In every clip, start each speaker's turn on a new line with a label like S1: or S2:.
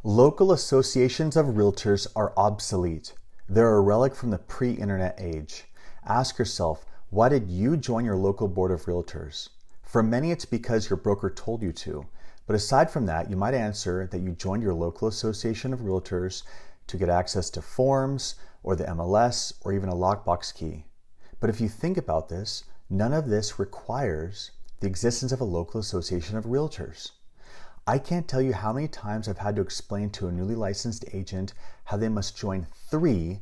S1: Local associations of realtors are obsolete. They're a relic from the pre-internet age. Ask yourself, why did you join your local board of realtors? For many, it's because your broker told you to. But aside from that, you might answer that you joined your local association of realtors to get access to forms, or the MLS, or even a lockbox key. But if you think about this, none of this requires the existence of a local association of realtors. I can't tell you how many times I've had to explain to a newly licensed agent how they must join three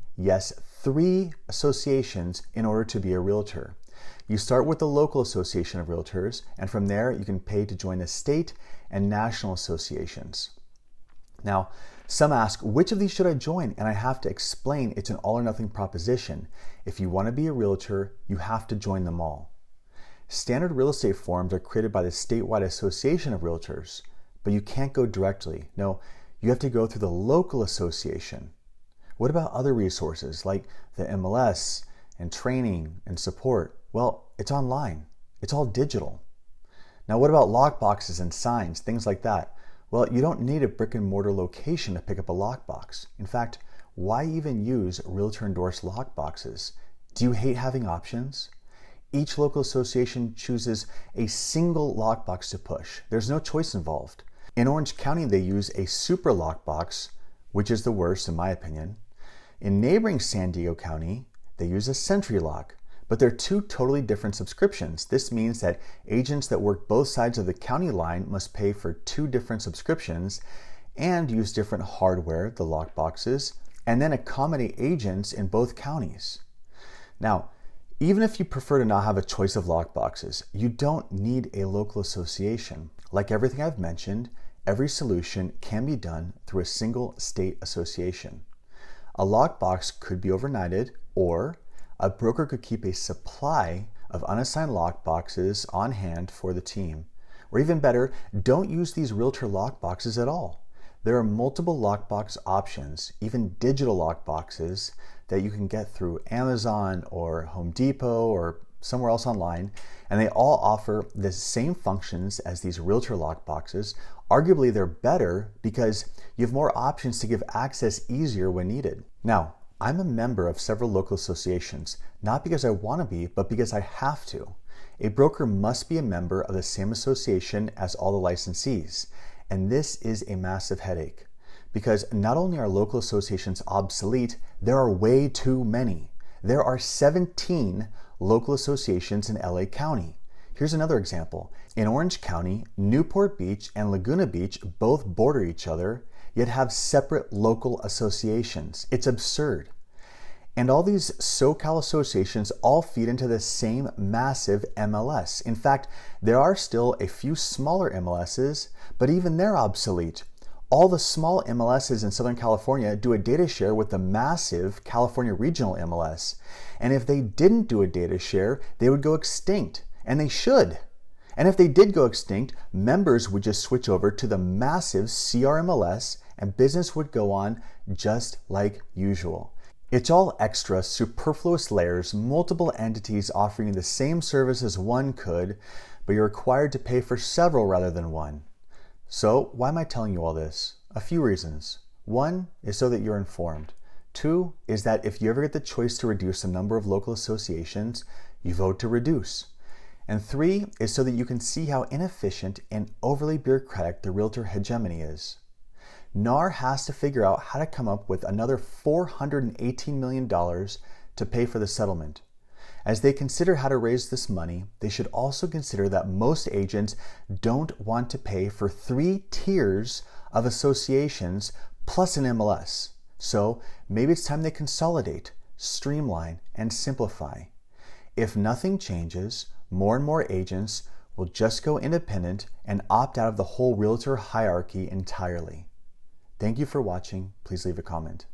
S1: associations in order to be a realtor. You start with the local association of realtors, and from there you can pay to join the state and national associations. Now, some ask, which of these should I join? And I have to explain it's an all or nothing proposition. If you want to be a realtor, you have to join them all. Standard real estate forms are created by the statewide association of realtors, but you can't go directly. No, you have to go through the local association. What about other resources like the MLS and training and support? Well, it's online. It's all digital. Now, what about lockboxes and signs, things like that? Well, you don't need a brick and mortar location to pick up a lockbox. In fact, why even use realtor endorsed lockboxes? Do you hate having options? Each local association chooses a single lockbox to push. There's no choice involved. In Orange County, they use a super lockbox, which is the worst in my opinion. In neighboring San Diego County, they use a Sentry lock, but they're two totally different subscriptions. This means that agents that work both sides of the county line must pay for two different subscriptions and use different hardware, the lockboxes, and then accommodate agents in both counties. Now, even if you prefer to not have a choice of lockboxes, you don't need a local association. Like everything I've mentioned, every solution can be done through a single state association. A lockbox could be overnighted, or a broker could keep a supply of unassigned lockboxes on hand for the team. Or even better, don't use these realtor lockboxes at all. There are multiple lockbox options, even digital lockboxes that you can get through Amazon or Home Depot or somewhere else online, and they all offer the same functions as these realtor lockboxes. Arguably, they're better because you have more options to give access easier when needed. Now, I'm a member of several local associations, not because I want to be, but because I have to. A broker must be a member of the same association as all the licensees, and this is a massive headache because not only are local associations obsolete, there are way too many. There are 17 local associations in LA County. Here's another example. In Orange County, Newport Beach and Laguna Beach both border each other, yet have separate local associations. It's absurd. And all these SoCal associations all feed into the same massive MLS. In fact, there are still a few smaller MLSs, but even they're obsolete. All the small MLSs in Southern California do a data share with the massive California Regional MLS. And if they didn't do a data share, they would go extinct, and they should. And if they did go extinct, members would just switch over to the massive CRMLS and business would go on just like usual. It's all extra, superfluous layers, multiple entities offering the same service as one could, but you're required to pay for several rather than one. So why am I telling you all this? A few reasons. One is so that you're informed. Two is that if you ever get the choice to reduce the number of local associations, you vote to reduce. And three is so that you can see how inefficient and overly bureaucratic the realtor hegemony is. NAR has to figure out how to come up with another $418 million to pay for the settlement. As they consider how to raise this money, they should also consider that most agents don't want to pay for 3 tiers of associations plus an MLS. So maybe it's time they consolidate, streamline, and simplify. If nothing changes, more and more agents will just go independent and opt out of the whole realtor hierarchy entirely. Thank you for watching. Please leave a comment.